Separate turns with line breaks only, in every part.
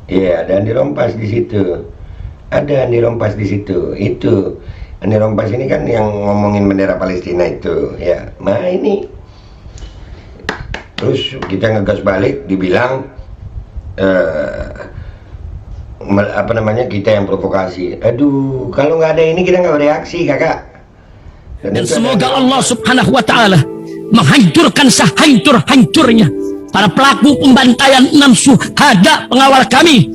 Iya, ada Andi Rompas di situ. Ada Andi Rompas di situ. Itu Andi Rompas ini kan yang ngomongin bendera Palestina itu, ya. Nah ini, terus kita ngegas balik, dibilang apa namanya, kita yang provokasi. Aduh, kalau nggak ada ini kita nggak bereaksi, kakak.
Dan semoga Allah Subhanahu wa Ta'ala menghancurkan sehancur-hancurnya para pelaku pembantaian 6 syuhada pengawal kami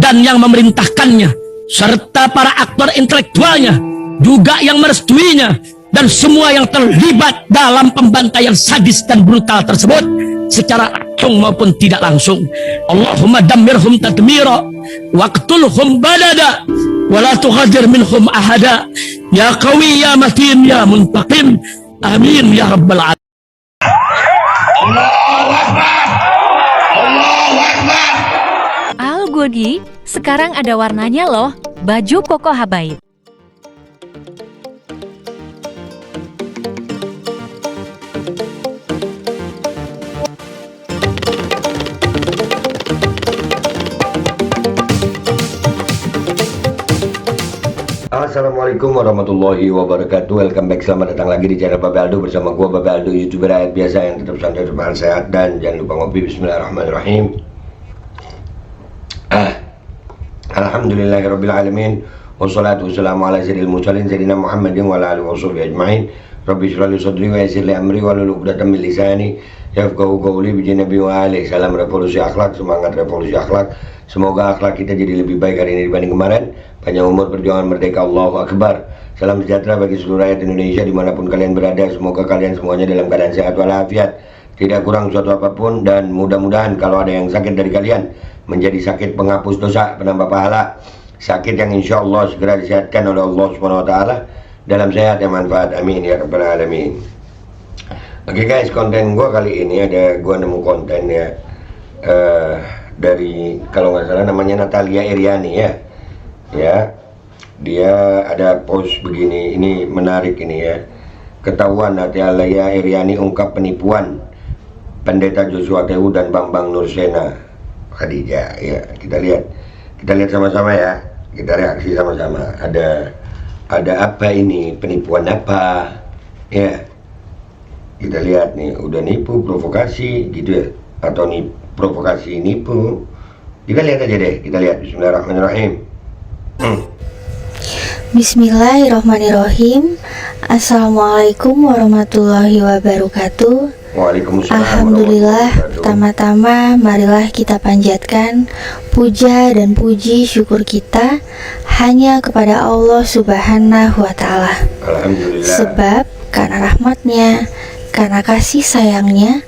dan yang memerintahkannya, serta para aktor intelektualnya juga yang merestuinya, dan semua yang terlibat dalam pembantaian sadis dan brutal tersebut secara langsung maupun tidak langsung. Allahumma dammirhum tadmira waqtulhum badada wala tughadir minhum ahada ya qawi ya matin ya muntaqim amin ya rabbal alamin.
Al Godi, sekarang ada warnanya loh, baju koko habaib.
Assalamualaikum warahmatullahi wabarakatuh. Welcome back, selamat datang lagi di channel Babe Aldo bersama gua Babe Aldo, youtuber rakyat biasa yang tetap santai, tetap sehat, dan jangan lupa ngopi. Bismillahirrahmanirrahim. Alhamdulillahirabbil alamin, wassalatu wassalamu ala sayyidil mursalin sayyidina Muhammadin wa ala alihi washabihi ajmain. Rabbi shrah li sadri wa yassir li amri wahlul 'uqdatam min lisani yafqahu qawli bi nabi wa alihi. Salam revolusi akhlak, semangat revolusi akhlak. Semoga akhlak kita jadi lebih baik hari ini dibanding kemarin. Panjang umur, perjuangan merdeka, Allahu Akbar. Salam sejahtera bagi seluruh rakyat Indonesia dimanapun kalian berada. Semoga kalian semuanya dalam keadaan sehat walafiat, tidak kurang suatu apapun, dan mudah-mudahan kalau ada yang sakit dari kalian menjadi sakit penghapus dosa, penambah pahala, sakit yang insya Allah segera disehatkan oleh Allah Subhanahu Wa Taala dalam sehat yang manfaat, amin ya rabbal alamin. Oke guys, konten gua kali ini ada, gua nemu konten ya, dari, kalau nggak salah namanya Natalia Iriani ya, dia ada post begini, ini menarik ini ya. Ketahuan Natalia Iriani ungkap penipuan Pendeta Joshua Tewu dan Bambang Nursena Khadijah. Ya, kita lihat sama-sama ya, kita reaksi sama-sama. Ada apa ini, penipuan apa ya, kita lihat nih. Udah nipu, provokasi gitu ya, atau nih provokasi nipu, kita lihat aja deh. Kita lihat, bismillahirrahmanirrahim.
Bismillahirrahmanirrahim. Assalamualaikum warahmatullahi wabarakatuh.
Waalaikumsalam.
Alhamdulillah, pertama-tama marilah kita panjatkan puja dan puji syukur kita hanya kepada Allah Subhanahu wa Ta'ala.
Alhamdulillah.
Sebab karena rahmatnya, karena kasih sayangnya,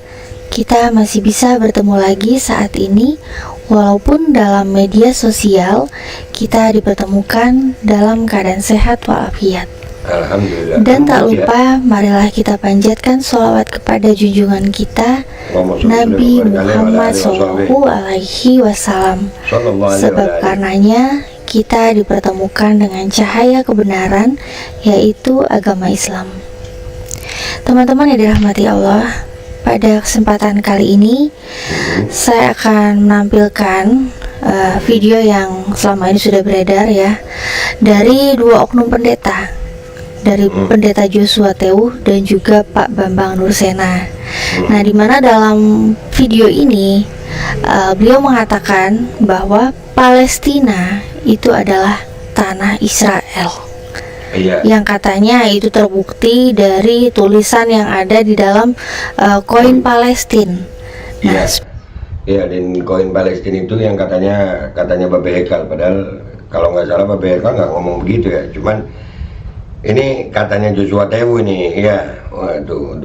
kita masih bisa bertemu lagi saat ini. Walaupun dalam media sosial kita dipertemukan dalam keadaan sehat walafiat.
Alhamdulillah.
Dan tak lupa, marilah kita panjatkan sholawat kepada junjungan kita Nabi Muhammad Sallallahu Alaihi Wasallam. Sebab karenanya kita dipertemukan dengan cahaya kebenaran, yaitu agama Islam. Teman-teman yang dirahmati Allah, pada kesempatan kali ini saya akan menampilkan video yang selama ini sudah beredar ya, dari dua oknum pendeta, dari Pendeta Joshua Tewu dan juga Pak Bambang Nursena. Nah, dimana dalam video ini beliau mengatakan bahwa Palestina itu adalah tanah Israel.
Iya.
Yang katanya itu terbukti dari tulisan yang ada di dalam koin Palestina.
Iya. Iya, dan koin Palestina itu yang katanya Babe Hekal, padahal kalau nggak salah Babe Hekal nggak ngomong begitu ya. Cuman ini katanya Joshua Tewu ini, ya. Waduh,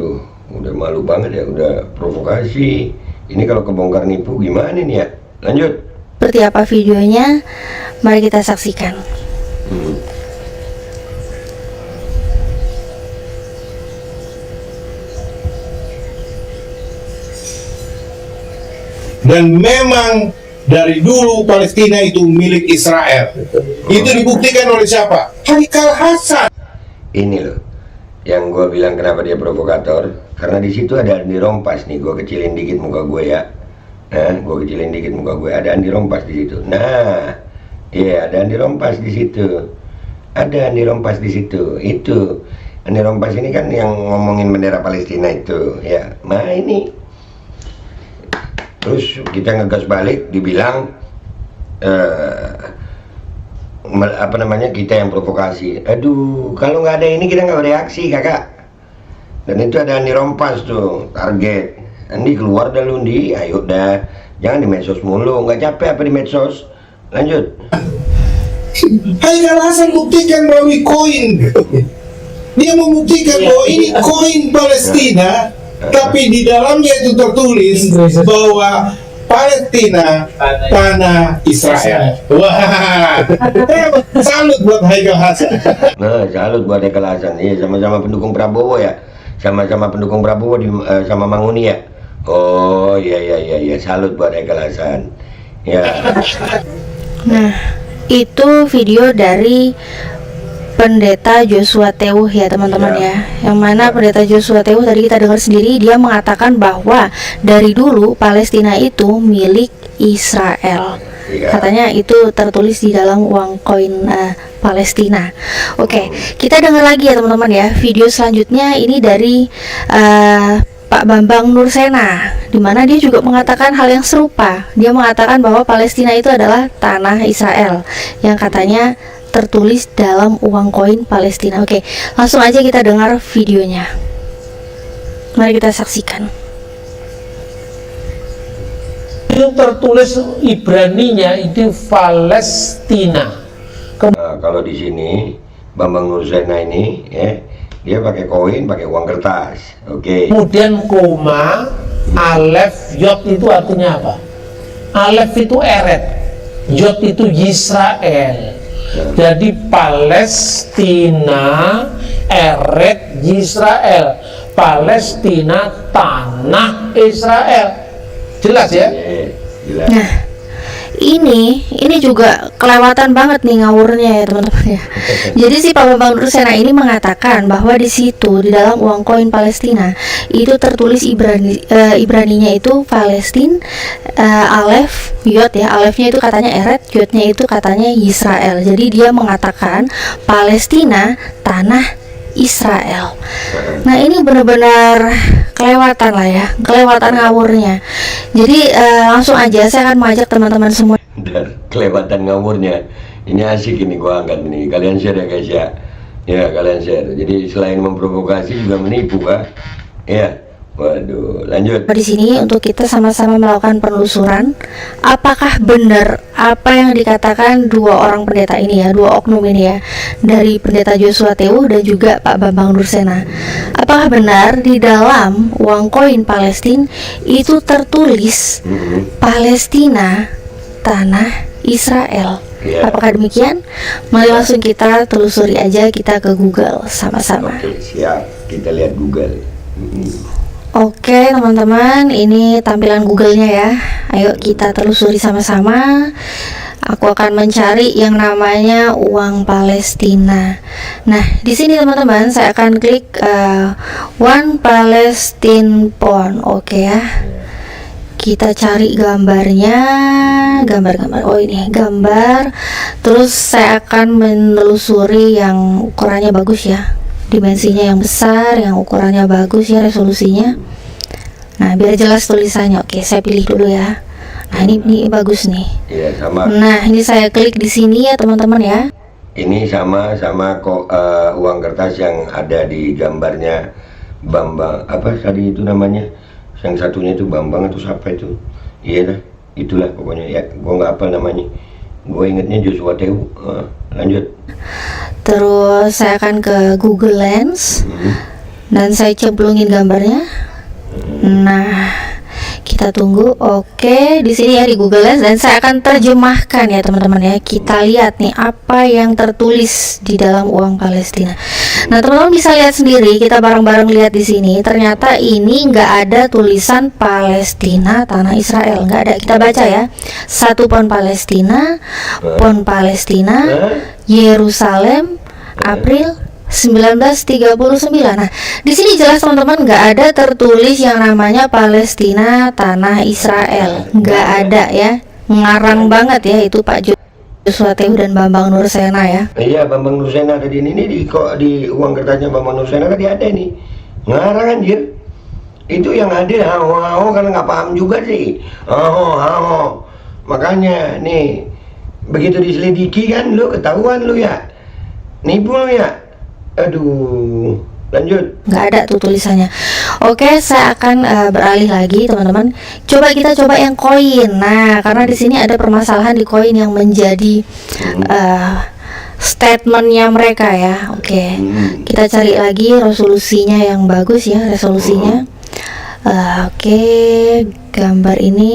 udah malu banget ya, udah provokasi. Ini kalau kebongkar nipu gimana nih ya? Lanjut.
Seperti apa videonya? Mari kita saksikan.
Dan memang dari dulu Palestina itu milik Israel. Itu dibuktikan oleh siapa? Haikal Hasan.
Ini loh yang gue bilang kenapa dia provokator, karena di situ ada Andi Rompas nih. Gue kecilin dikit muka gue ya. Nah, gue kecilin dikit muka gue, ada Andi Rompas di situ. Nah, iya, ada Andi Rompas di situ. Ada Andi Rompas di situ. Itu Andi Rompas ini kan yang ngomongin bendera Palestina itu, ya. Nah ini, terus kita ngegas balik, dibilang apa namanya, kita yang provokasi. Aduh, kalau nggak ada ini kita nggak bereaksi, kakak. Dan itu ada Andi Rompas tuh, target. Andi keluar dah lu, Andi. Ayo dah, jangan di medsos mulu. Nggak capek apa di medsos? Lanjut.
Haikal Hasan buktikan melalui koin. Dia membuktikan bahwa ini koin Palestina, tapi di dalamnya itu tertulis bahwa Palestina tanah Israel. Wah, salut buat Haikal Hasan.
Nah, salut buat Haikal Hasan. Iya, sama-sama pendukung Prabowo ya. Sama-sama pendukung Prabowo sama Manguni ya. Oh iya, salut buat Haikal Hasan. Ya.
Nah, itu video dari Pendeta Joshua Teuh ya teman-teman ya. Yang mana Pendeta Joshua Teuh tadi kita dengar sendiri, dia mengatakan bahwa dari dulu Palestina itu milik Israel. Katanya itu tertulis di dalam uang koin Palestina. Oke, kita dengar lagi ya teman-teman ya. Video selanjutnya ini dari Pak Bambang Nursena, di mana dia juga mengatakan hal yang serupa. Dia mengatakan bahwa Palestina itu adalah tanah Israel yang katanya tertulis dalam uang koin Palestina. Oke, langsung aja kita dengar videonya. Mari kita saksikan.
Itu tertulis Ibraninya itu Palestina.
Nah, kalau di sini Bambang Nursena ini ya, dia pakai koin, pakai uang kertas. Oke.
Kemudian koma, alef, yod itu artinya apa? Alef itu eret, yod itu Yisrael. Jadi Palestina, eret, Yisrael. Palestina, tanah Israel. Jelas ya?
Jelas.
Nah, ini juga kelewatan banget nih ngawurnya ya teman-teman ya. Jadi si Pak Bambang Nursena ini mengatakan bahwa di situ di dalam uang koin Palestina itu tertulis Ibraninya itu Palestin, alef, yod ya, alefnya itu katanya eret, yodnya itu katanya Israel. Jadi dia mengatakan Palestina tanah Israel. Nah ini benar-benar kelewatan lah ya, kelewatan ngawurnya. Jadi langsung aja saya akan mengajak teman-teman semua.
Dan kelewatan ngawurnya ini asik, ini gua angkat ini, kalian share ya guys ya. Ya kalian share. Jadi selain memprovokasi juga menipu kah? Ya. Waduh, lanjut.
Di sini untuk kita sama-sama melakukan penelusuran apakah benar apa yang dikatakan dua orang pendeta ini ya, dua oknum ini ya, dari Pendeta Joshua Teuh dan juga Pak Bambang Nursena. Apakah benar di dalam uang koin Palestina itu tertulis Palestina tanah Israel? Apakah demikian? Mari langsung kita telusuri aja, kita ke Google sama-sama.
Oke, siap. Kita lihat Google.
Oke teman-teman, ini tampilan Google-nya ya. Ayo kita telusuri sama-sama. Aku akan mencari yang namanya uang Palestina. Nah, di sini teman-teman saya akan klik One Palestine Pound. Oke ya. Kita cari gambarnya, gambar. Oh ini gambar. Terus saya akan menelusuri yang ukurannya bagus ya. Dimensinya yang besar, yang ukurannya bagus ya, resolusinya. Nah, biar jelas tulisannya. Oke, saya pilih dulu ya. Nah, ini bagus nih.
Iya, sama.
Nah, ini saya klik di sini ya, teman-teman ya.
Ini sama kok uang kertas yang ada di gambarnya Bambang, apa tadi itu namanya? Yang satunya itu Bambang atau siapa itu? Iya dah, itulah pokoknya ya. Gua nggak hafal namanya. Gue ingetnya Joshua Teuh. Lanjut.
Terus saya akan ke Google Lens dan saya cemplungin gambarnya. Nah, kita tunggu. Oke, di sini ya di Google Lens, dan saya akan terjemahkan ya teman-teman ya. Kita lihat nih apa yang tertulis di dalam uang Palestina. Nah, teman-teman bisa lihat sendiri, kita bareng-bareng lihat di sini. Ternyata ini nggak ada tulisan Palestina tanah Israel, nggak ada. Kita baca ya. 1 pound Palestina, Yerusalem, April 1939. Nah, di sini jelas teman-teman nggak ada tertulis yang namanya Palestina tanah Israel, nggak ada ya. Ngarang banget ya itu Pak Joshua Tehu dan Bambang Nursena ya.
Iya, Bambang Nursena tadi ini di uang kertasnya Bambang Nursena tadi ada nih. Ngarang anjir. Itu yang hadir hao karena nggak paham juga sih. Hao. Makanya nih begitu diselidiki kan lu ketahuan lu ya. Nipu lu ya. Aduh, lanjut.
Nggak ada tuh tulisannya. Oke, saya akan beralih lagi teman-teman. Kita coba yang koin. Nah, karena di sini ada permasalahan di koin yang menjadi statementnya mereka ya. Oke, kita cari lagi resolusinya yang bagus ya, resolusinya. Oke, gambar ini.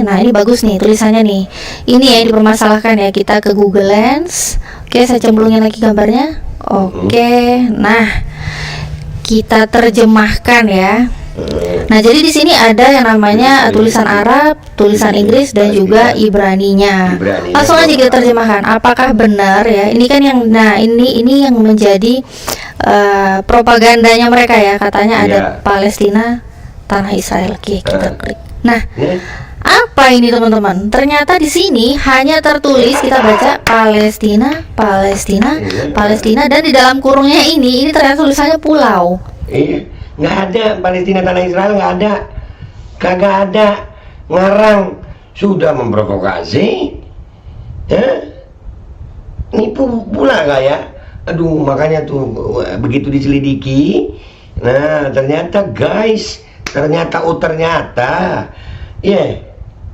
Nah, ini bagus nih tulisannya nih. Ini yang dipermasalahkan ya. Kita ke Google Lens. Oke, saya cemplungin lagi gambarnya. Oke, nah kita terjemahkan ya. Nah, jadi di sini ada yang namanya tulisan Arab, tulisan Inggris dan juga Ibraninya. Langsung aja kita terjemahkan. Apakah benar ya? Ini kan yang, nah ini yang menjadi propagandanya mereka ya. Katanya ada Palestina tanah Israel. Oke, kita klik. Nah, apa ini teman-teman? Ternyata di sini hanya tertulis, kita baca Palestina dan di dalam kurungnya ini ternyata tulisannya pulau.
Iya, nggak ada Palestina tanah Israel, nggak ada, kagak ada, ngarang, sudah memprovokasi, nipu pula nggak ya? Aduh, makanya tuh begitu diselidiki, nah ternyata guys, ternyata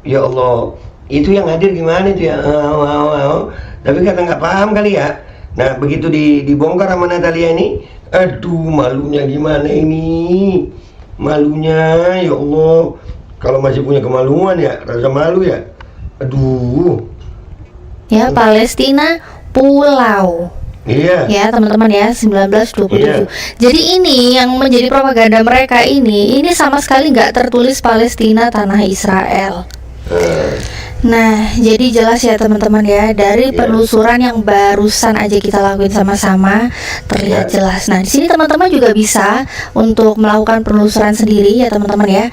ya Allah, itu yang hadir gimana itu ya? Tapi kata nggak paham kali ya. Nah, begitu dibongkar sama Natalia ini, aduh malunya gimana ini? Malunya ya Allah. Kalau masih punya kemaluan ya, rasa malu ya. Aduh.
Ya, Palestina pulau.
Iya.
Ya teman-teman ya, 1927. Iya. Jadi ini yang menjadi propaganda mereka ini sama sekali nggak tertulis Palestina tanah Israel. Nah, jadi jelas ya teman-teman ya, dari penelusuran yang barusan aja kita lakuin sama-sama terlihat jelas. Nah, di sini teman-teman juga bisa untuk melakukan penelusuran sendiri ya teman-teman ya.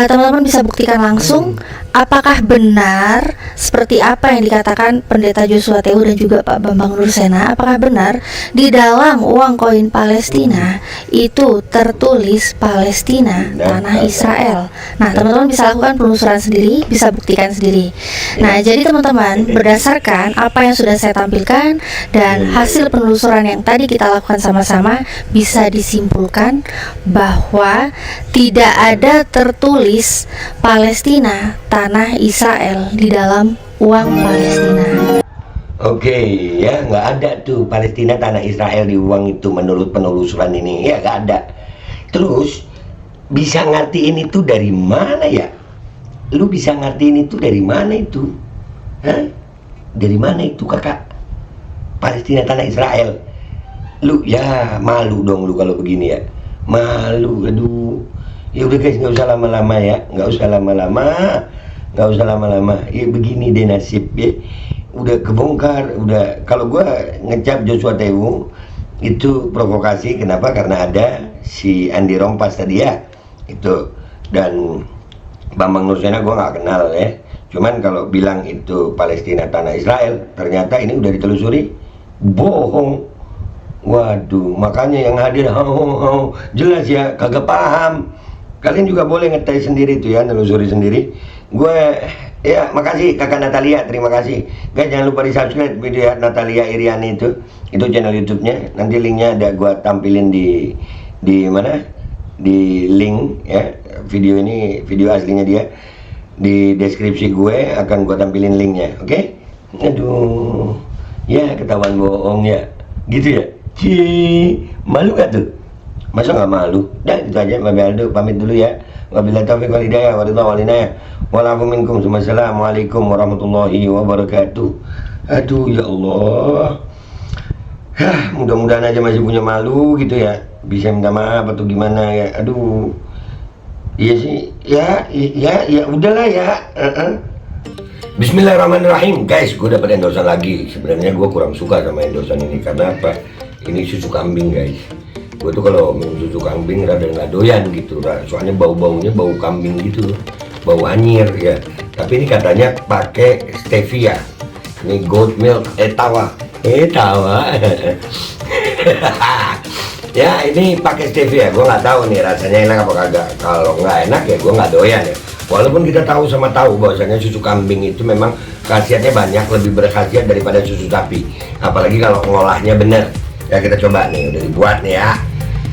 Teman-teman bisa buktikan langsung apakah benar seperti apa yang dikatakan Pendeta Joshua Tehu dan juga Pak Bambang Nursena. Apakah benar di dalam uang koin Palestina itu tertulis Palestina tanah Israel. Nah, teman-teman bisa lakukan penelusuran sendiri, bisa buktikan sendiri. Nah, jadi teman-teman, berdasarkan apa yang sudah saya tampilkan dan hasil penelusuran yang tadi kita lakukan sama-sama, bisa disimpulkan bahwa tidak ada tertulis Palestina tanah Israel di dalam uang Palestina.
Oke, ya nggak ada tuh Palestina tanah Israel di uang itu menurut penelusuran ini, ya nggak ada. Terus bisa ngertiin itu dari mana ya? Lu bisa ngertiin itu dari mana itu? Hah? Dari mana itu kakak? Palestina tanah Israel. Lu ya malu dong lu kalau begini ya. Malu, aduh. Ya udah guys, nggak usah lama-lama ya, nggak usah lama-lama. Ya begini deh nasib ya. Udah kebongkar, udah. Kalau gua ngecap Joshua Tehu itu provokasi, kenapa? Karena ada si Andi Rompas tadi ya, itu. Dan Bambang Nursena gue nggak kenal ya. Cuman kalau bilang itu Palestina tanah Israel, ternyata ini udah ditelusuri bohong. Waduh, makanya yang hadir jelas ya kagak paham. Kalian juga boleh ngetes sendiri tuh ya, nelusuri sendiri. Gue ya makasih kakak Natalia, terima kasih. Guys, jangan lupa di subscribe video Natalia Iriani itu channel YouTube-nya. Nanti linknya ada gue tampilin di mana? Di link ya. Video ini, video aslinya dia di deskripsi gue akan gue tampilin linknya, oke? Aduh, ya ketahuan bohong ya, gitu ya? Malu gak tuh? Masa nggak malu? Dah itu aja, Mbak Aldo pamit dulu ya. Wabillahi taufiq wal hidayah, waridha wal inayah. Walafu minkum, assalamualaikum warahmatullahi wabarakatuh. Aduh ya Allah. Mudah-mudahan aja masih punya malu gitu ya, bisa minta maaf atau gimana ya. Aduh. Iya sih, ya udahlah ya. Bismillahirrahmanirrahim, guys. Gue dapat endorsan lagi. Sebenarnya gue kurang suka sama endorsan ini karena apa? Ini susu kambing guys. Gue tuh kalau minum susu kambing rada nggak doyan gitu, soalnya bau-baunya bau kambing gitu, bau anyir ya. Tapi ini katanya pakai stevia. Ini goat milk etawa. Ya ini pakai stevia. Gue nggak tahu nih rasanya enak apa kagak. Kalau nggak enak ya gue nggak doyan ya. Walaupun kita tahu bahwasanya susu kambing itu memang khasiatnya banyak, lebih berkhasiat daripada susu sapi. Apalagi kalau ngolahnya bener. Ya kita coba nih, udah dibuat nih ya.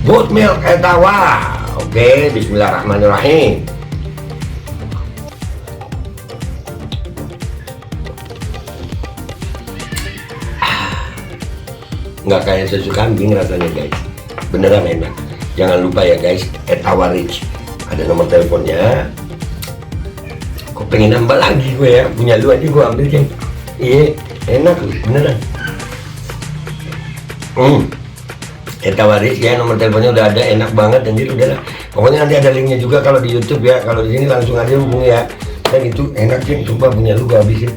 Goat milk etawa. Oke, bismillahirrahmanirrahim. Nggak kayak susu kambing rasanya guys. Beneran enak. Jangan lupa ya guys, Etawa Rich. Ada nomor teleponnya. Kok pengen nambah lagi gue ya, punya lu aja gue ambil Ceng. Iya, enak beneran. Etawa Rich ya, nomor teleponnya udah ada, enak banget anjir, udah lah. Pokoknya nanti ada linknya juga kalau di YouTube ya. Kalau di sini langsung aja hubungi ya. Dan itu enak Ceng, sumpah punya lu gue habisin.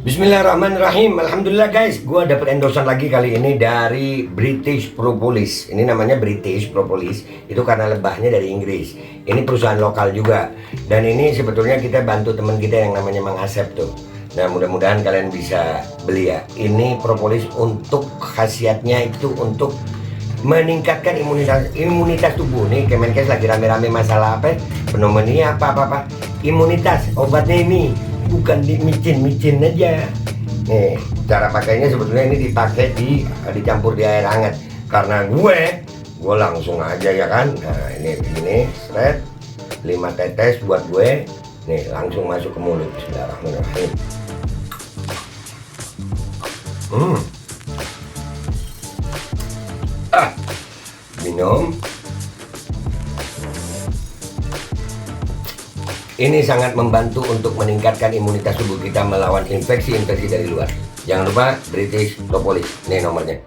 Bismillahirrahmanirrahim. Alhamdulillah guys, gue dapet endorsean lagi kali ini dari British Propolis. Ini namanya British Propolis, itu karena lebahnya dari Inggris. Ini perusahaan lokal juga. Dan ini sebetulnya kita bantu teman kita yang namanya Mang Asep tuh. Nah mudah-mudahan kalian bisa beli ya. Ini propolis untuk khasiatnya itu untuk meningkatkan imunitas tubuh. Nih Kemenkes lagi rame-rame masalah apa? Pneumonia apa. Imunitas, obatnya ini bukan di micin aja. Nih cara pakainya sebetulnya ini dipakai dicampur di air hangat. Karena gue langsung aja ya kan. Nah ini begini, seret 5 tetes buat gue. Nih langsung masuk ke mulut. Bismillahirrahmanirrahim. Minum. Ini sangat membantu untuk meningkatkan imunitas tubuh kita melawan infeksi dari luar. Jangan lupa British Propolis. Ini nomornya.